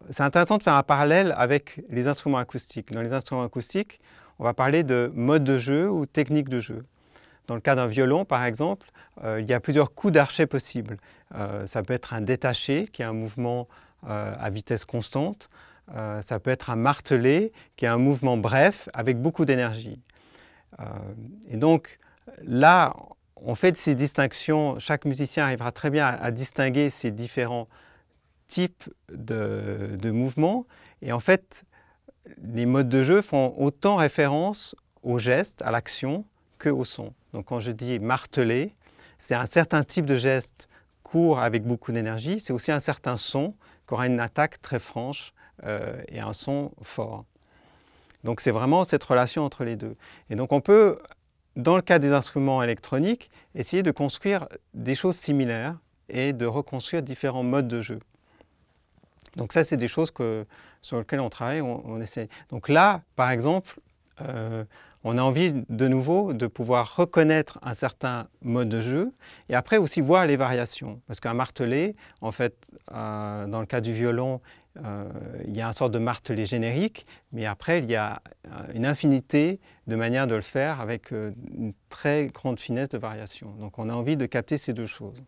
C'est intéressant de faire un parallèle avec les instruments acoustiques. Dans les instruments acoustiques, on va parler de mode de jeu ou technique de jeu. Dans le cas d'un violon, par exemple, il y a plusieurs coups d'archet possibles. Ça peut être un détaché, qui est un mouvement à vitesse constante. Ça peut être un martelé, qui est un mouvement bref, avec beaucoup d'énergie. Et donc, là, on fait ces distinctions. Chaque musicien arrivera très bien à distinguer ces différents types de mouvements. Et en fait, les modes de jeu font autant référence au geste, à l'action, qu'au son. Donc quand je dis marteler, c'est un certain type de geste court avec beaucoup d'énergie. C'est aussi un certain son qui aura une attaque très franche et un son fort. Donc c'est vraiment cette relation entre les deux. Et donc on peut, dans le cas des instruments électroniques, essayer de construire des choses similaires et de reconstruire différents modes de jeu. Donc ça, c'est des choses sur lesquelles on travaille, on essaie. Donc là, par exemple, on a envie de nouveau de pouvoir reconnaître un certain mode de jeu et après aussi voir les variations. Parce qu'un martelé, en fait, dans le cas du violon, il y a une sorte de martelé générique, mais après, il y a une infinité de manières de le faire avec une très grande finesse de variation. Donc on a envie de capter ces deux choses.